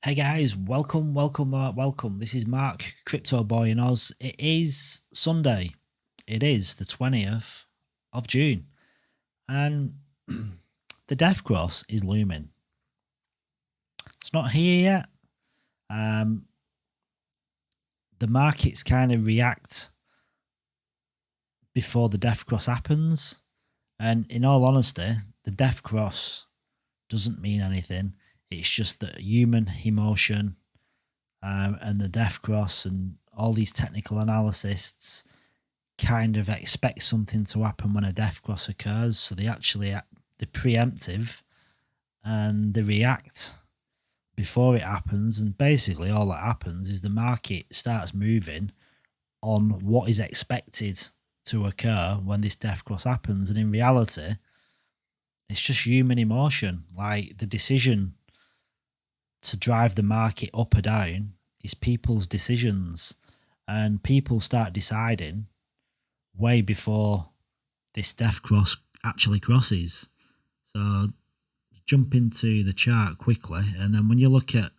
Hey guys, welcome. This is Mark, Crypto Boy in Oz. It is Sunday. It is the 20th of June. And the death cross is looming. It's not here yet. The markets kind of react before the death cross happens. And in all honesty, the death cross doesn't mean anything. It's just that human emotion and the death cross and all these technical analysts kind of expect something to happen when a death cross occurs. So they're preemptive and they react before it happens. And basically all that happens is the market starts moving on what is expected to occur when this death cross happens. And in reality, it's just human emotion. Like the decision to drive the market up or down is people's decisions, and people start deciding way before this death cross actually crosses. So jump into the chart quickly, and then when you look at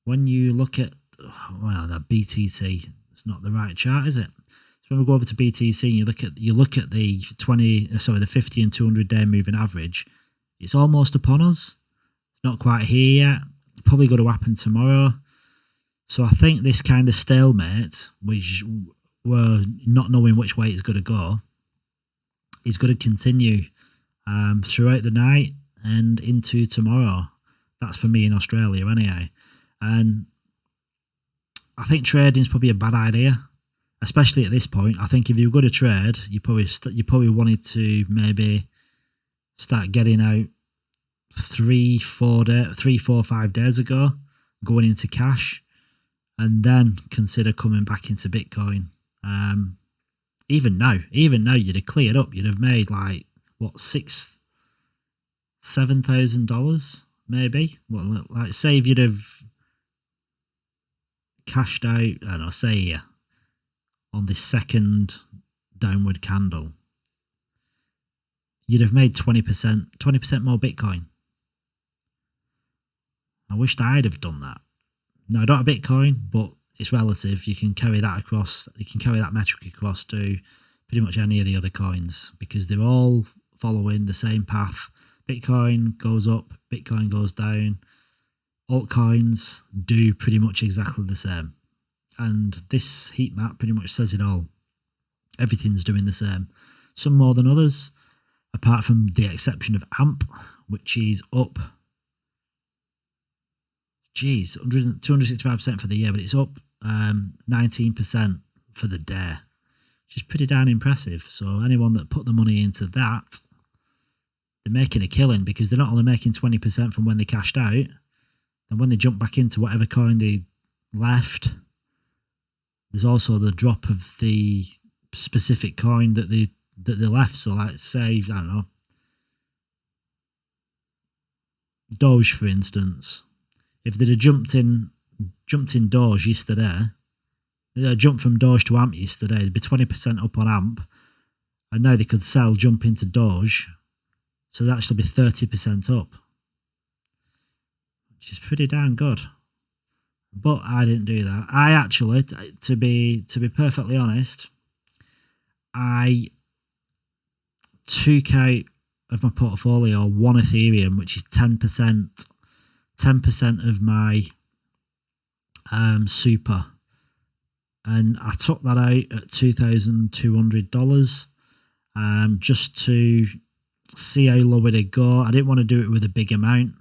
that BTC, it's not the right chart, is it? So when we go over to BTC and you look at the 50 and 200 day moving average, it's almost upon us. Not quite here yet. Probably going to happen tomorrow. So I think this kind of stalemate, which we're not knowing which way it's going to go, is going to continue throughout the night and into tomorrow. That's for me in Australia anyway. And I think trading is probably a bad idea, especially at this point. I think if you were going to trade, you probably wanted to maybe start getting out 3, 4, 5 days ago, going into cash, and then consider coming back into Bitcoin. Even now you'd have cleared up. You'd have made like what, $7,000 maybe. Well, like say if you'd have cashed out, I don't know, say on this second downward candle, you'd have made 20% more Bitcoin. I wished I'd have done that. No, I don't have Bitcoin, but it's relative. You can carry that across. You can carry that metric across to pretty much any of the other coins because they're all following the same path. Bitcoin goes up, Bitcoin goes down. Altcoins do pretty much exactly the same. And this heat map pretty much says it all. Everything's doing the same. Some more than others, apart from the exception of AMP, which is up 265% for the year, but it's up 19% for the day, which is pretty darn impressive. So anyone that put the money into that, they're making a killing because they're not only making 20% from when they cashed out, and when they jump back into whatever coin they left, there's also the drop of the specific coin that they left. So like say, I don't know, Doge for instance. If they'd have jumped in Doge yesterday, jumped from Doge to AMP yesterday, they'd be 20% up on AMP, and now they could jump into Doge, so they'd actually be 30% up, which is pretty darn good. But I didn't do that. I actually, to be perfectly honest, I took out of my portfolio one Ethereum, which is 10% of my super, and I took that out at $2,200 just to see how low it'd go. I didn't want to do it with a big amount,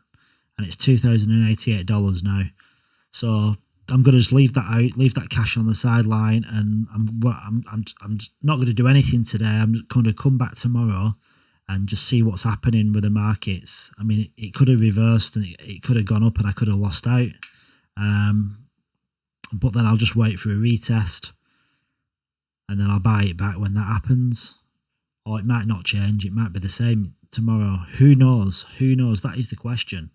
and it's $2,088 now. So I'm going to just leave that out, leave that cash on the sideline, and I'm not going to do anything today. I'm just going to come back tomorrow and just see what's happening with the markets. I mean, it could have reversed and it could have gone up and I could have lost out. But then I'll just wait for a retest and then I'll buy it back when that happens. Or it might not change. It might be the same tomorrow. Who knows? That is the question.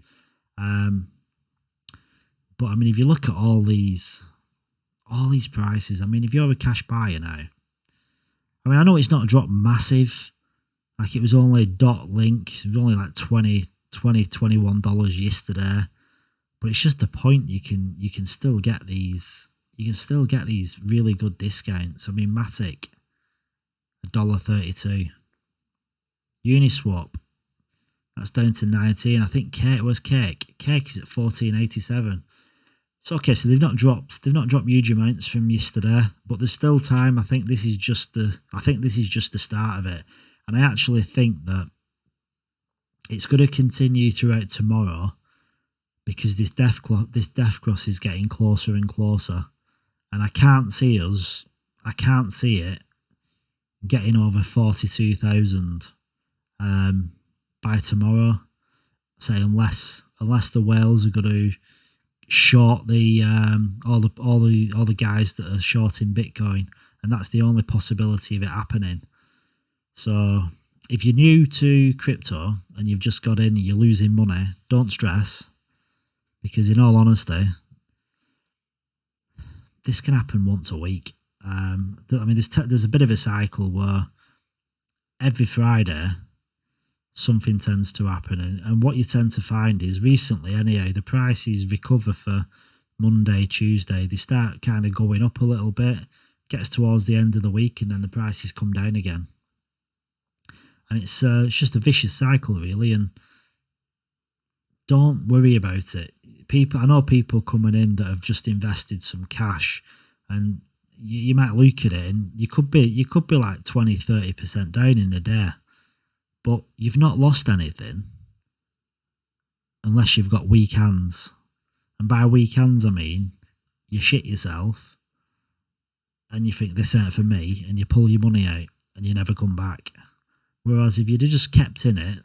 But I mean, if you look at all these prices, I mean, if you're a cash buyer now, I mean, I know it's not dropped massive. Like it was only .link. It was only like $21 yesterday. But it's just the point, you can still get these really good discounts. I mean, Matic, $1.32. Uniswap, that's down to 19. I think Cake is at 14.87. So okay, so they've not dropped huge amounts from yesterday, but there's still time. I think this is just the start of it, and I actually think that it's going to continue throughout tomorrow, because this death cross is getting closer and closer, and I can't see it getting over 42,000 by tomorrow. Say unless the whales are going to short the all the guys that are shorting Bitcoin, and that's the only possibility of it happening. So if you're new to crypto and you've just got in and you're losing money, don't stress, because in all honesty, this can happen once a week. I mean, there's a bit of a cycle where every Friday something tends to happen, and what you tend to find is, recently anyhow, the prices recover for Monday, Tuesday. They start kind of going up a little bit, gets towards the end of the week, and then the prices come down again. And it's just a vicious cycle, really, and don't worry about it. I know people coming in that have just invested some cash, and you might look at it and you could be like 20-30% down in a day, but you've not lost anything unless you've got weak hands. And by weak hands, I mean you shit yourself and you think, this ain't for me, and you pull your money out and you never come back. Whereas if you'd have just kept in it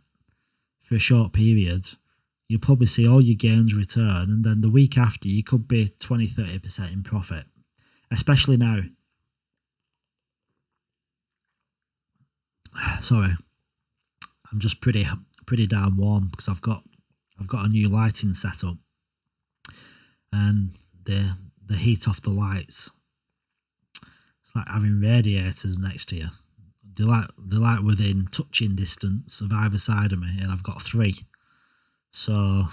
for a short period, you'll probably see all your gains return, and then the week after you could be 20-30% in profit, especially now. Sorry, I'm just pretty damn warm because I've got a new lighting setup, and the heat off the lights, it's like having radiators next to you. They're like within touching distance of either side of me, and I've got 3. So,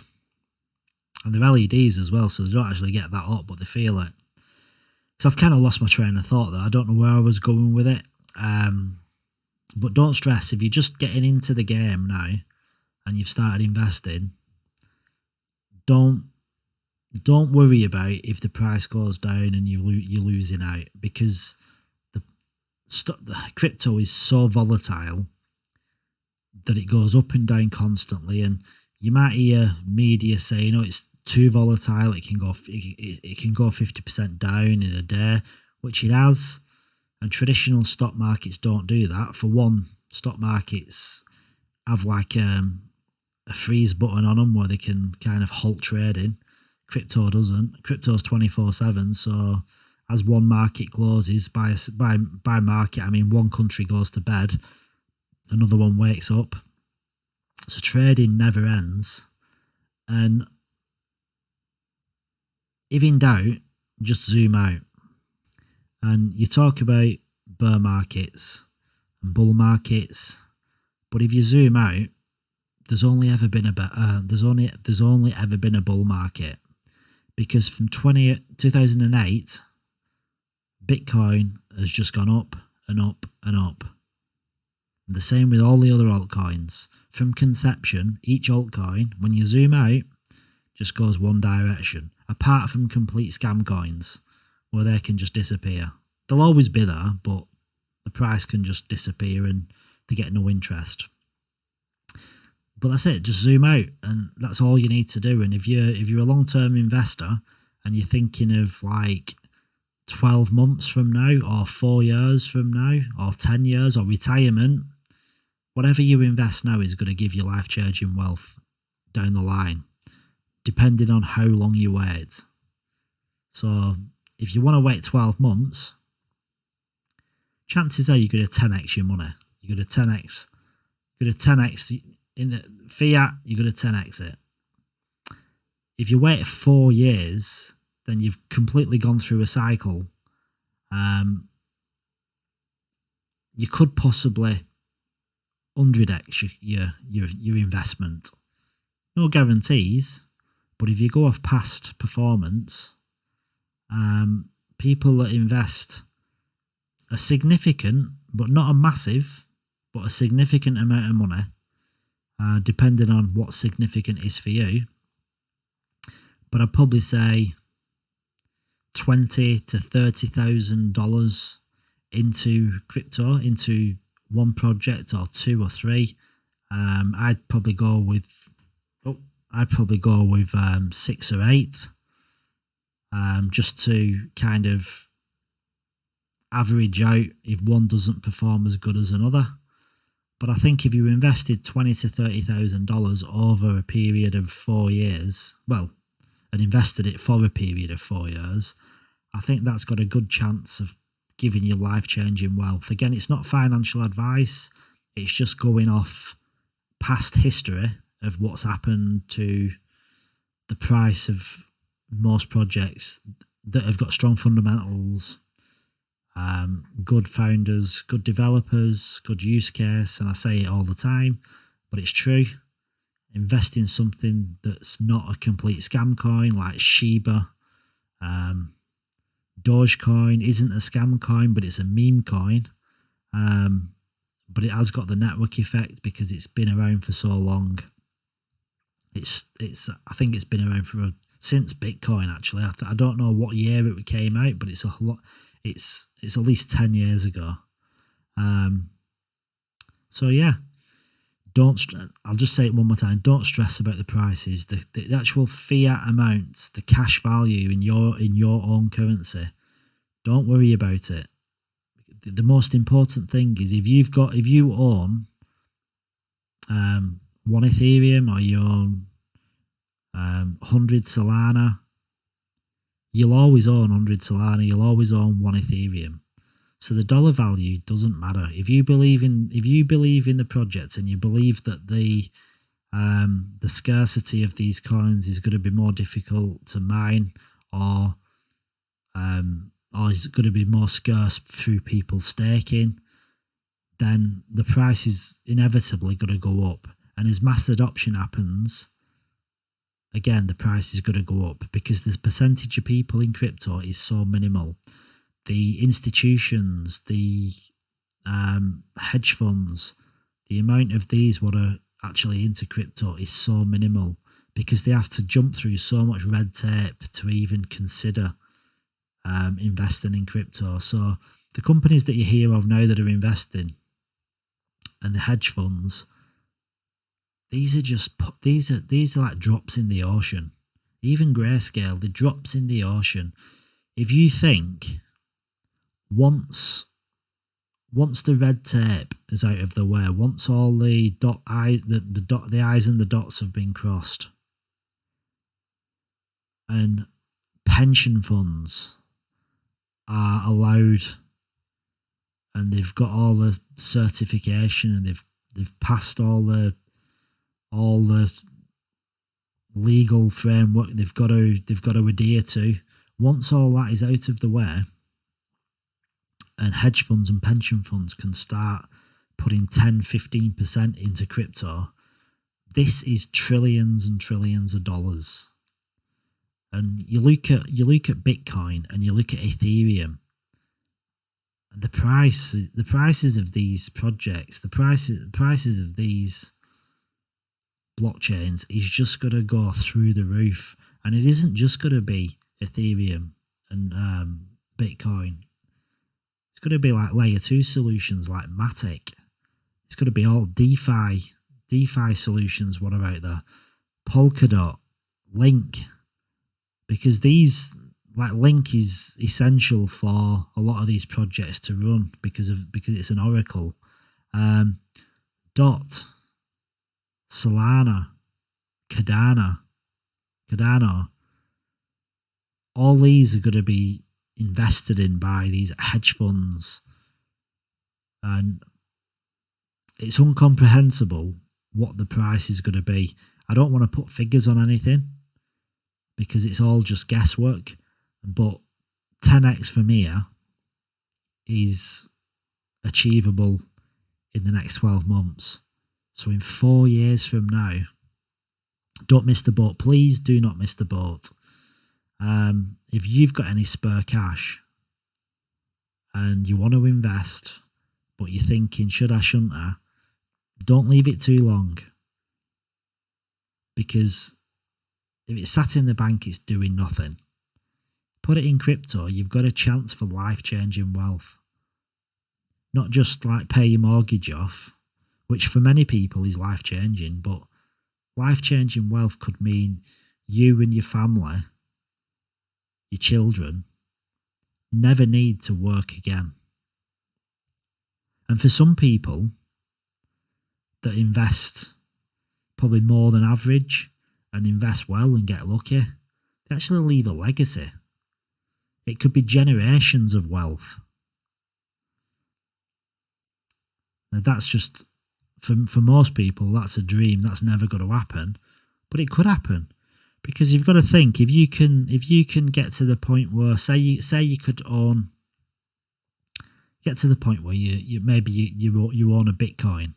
and they're LEDs as well, so they don't actually get that hot, but they feel it. So I've kind of lost my train of thought there. I don't know where I was going with it. But don't stress, if you're just getting into the game now and you've started investing, don't worry about if the price goes down and you're losing out, because the crypto is so volatile that it goes up and down constantly, and you might hear media saying, "Oh, it's too volatile. It can go 50% down in a day," which it has. And traditional stock markets don't do that. For one, stock markets have like a freeze button on them where they can kind of halt trading. Crypto doesn't. Crypto's 24/7. So as one market closes, by market, I mean one country goes to bed, another one wakes up. So trading never ends. And if in doubt, just zoom out. And you talk about bear markets and bull markets, but if you zoom out, there's only ever been a bull market, because from 2008, Bitcoin has just gone up and up and up. And the same with all the other altcoins. From conception, each altcoin, when you zoom out, just goes one direction, apart from complete scam coins, where they can just disappear. They'll always be there, but the price can just disappear and they get no interest. But that's it, just zoom out, and that's all you need to do. And if you're a long-term investor and you're thinking of like 12 months from now, or 4 years from now, or 10 years, or retirement, whatever you invest now is going to give you life-changing wealth down the line, depending on how long you wait. So if you want to wait 12 months, chances are you're going to 10x your money. You're going to 10x. In the fiat, you're going to 10x it. If you wait 4 years, then you've completely gone through a cycle. You could possibly 100x your investment. No guarantees, But if you go off past performance, people that invest a significant, but not a massive, but a significant amount of money, depending on what significant is for you. But I'd probably say $20,000 to $30,000 into crypto, into one project or two or three. I'd probably go with 6 or 8, just to kind of average out if one doesn't perform as good as another. But I think if you invested $20,000 to $30,000 over a period of 4 years, and invested it for a period of 4 years, I think that's got a good chance of giving you life-changing wealth. Again, it's not financial advice. It's just going off past history of what's happened to the price of most projects that have got strong fundamentals, good founders, good developers, good use case. And I say it all the time, but it's true. Invest in something that's not a complete scam coin like Shiba. Dogecoin isn't a scam coin, but it's a meme coin. But it has got the network effect because it's been around for so long. I think it's been around since Bitcoin. Actually, I don't know what year it came out, but it's a lot. It's at least 10 years ago. So yeah. I'll just say it one more time. Don't stress about the prices. The actual fiat amount, the cash value in your own currency. Don't worry about it. The most important thing is if you own 1 Ethereum or you own 100 Solana, you'll always own 100 Solana. You'll always own 1 Ethereum. So the dollar value doesn't matter. If you believe in the project and you believe that the scarcity of these coins is going to be more difficult to mine, or is going to be more scarce through people staking, then the price is inevitably going to go up. And as mass adoption happens, again, the price is going to go up because the percentage of people in crypto is so minimal. The institutions, the hedge funds, the amount of these what are actually into crypto is so minimal because they have to jump through so much red tape to even consider investing in crypto. So the companies that you hear of now that are investing and the hedge funds, these are like drops in the ocean. Even Grayscale, the drops in the ocean. If you think once the red tape is out of the way, once all the I's and the dots have been crossed, and pension funds are allowed, and they've got all the certification, and they've passed all the legal framework they've got to adhere to. Once all that is out of the way, and hedge funds and pension funds can start putting 10-15% into crypto, this is trillions and trillions of dollars. And you look at Bitcoin and you look at Ethereum, and the prices of these projects, the prices of these blockchains is just going to go through the roof. And it isn't just going to be Ethereum and Bitcoin. It's going to be like layer 2 solutions like Matic. It's going to be all DeFi solutions what are out there. Polkadot, Link, because Link is essential for a lot of these projects to run because it's an oracle. Dot, Solana, Cardano, all these are going to be invested in by these hedge funds, and it's incomprehensible what the price is going to be. I don't want to put figures on anything because it's all just guesswork, but 10x from here is achievable in the next 12 months. So in 4 years from now, Don't miss the boat. Please do not miss the boat. If you've got any spare cash and you want to invest, but you're thinking, should I, shouldn't I? Don't leave it too long. Because if it's sat in the bank, it's doing nothing. Put it in crypto, you've got a chance for life-changing wealth. Not just like pay your mortgage off, which for many people is life-changing, but life-changing wealth could mean you and your family, your children, never need to work again. And for some people that invest probably more than average and invest well and get lucky, they actually leave a legacy. It could be generations of wealth. Now that's just, for most people, that's a dream. That's never going to happen. But it could happen. Because you've got to think, if you can get to the point where, say you could get to the point where you own a Bitcoin,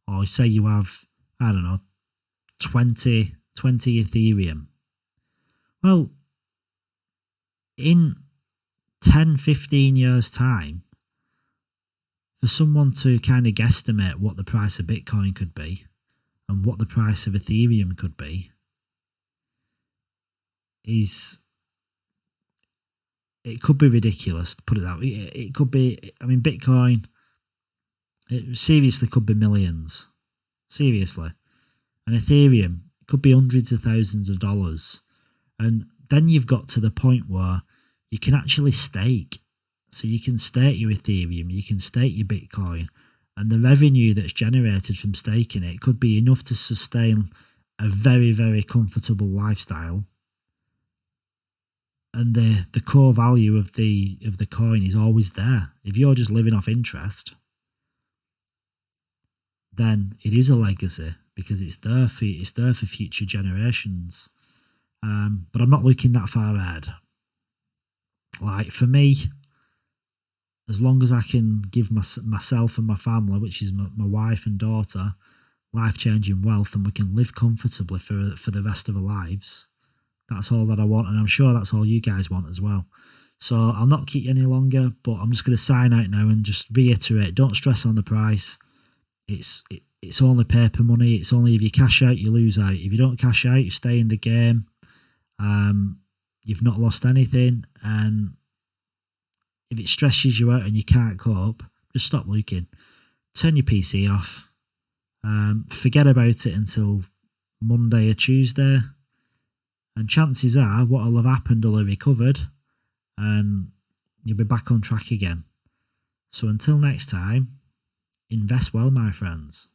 or say you have, I don't know, 20 Ethereum. Well, in 10, 15 years' time, for someone to kind of guesstimate what the price of Bitcoin could be and what the price of Ethereum could be, it could be ridiculous, to put it that way. It could be, I mean, Bitcoin, it seriously could be millions. Seriously. And Ethereum, it could be hundreds of thousands of dollars. And then you've got to the point where you can actually stake. So you can stake your Ethereum, you can stake your Bitcoin, and the revenue that's generated from staking it could be enough to sustain a very, very comfortable lifestyle. And the core value of the coin is always there. If you're just living off interest, then it is a legacy because it's there for future generations. But I'm not looking that far ahead. Like for me, as long as I can give myself and my family, which is my wife and daughter, life-changing wealth, and we can live comfortably for the rest of our lives, that's all that I want, and I'm sure that's all you guys want as well. So I'll not keep you any longer, but I'm just going to sign out now and just reiterate, don't stress on the price. It's only paper money. It's only if you cash out, you lose out. If you don't cash out, you stay in the game. You've not lost anything, and if it stresses you out and you can't cope, just stop looking. Turn your PC off. Forget about it until Monday or Tuesday. And chances are what will have happened will have recovered and you'll be back on track again. So until next time, invest well, my friends.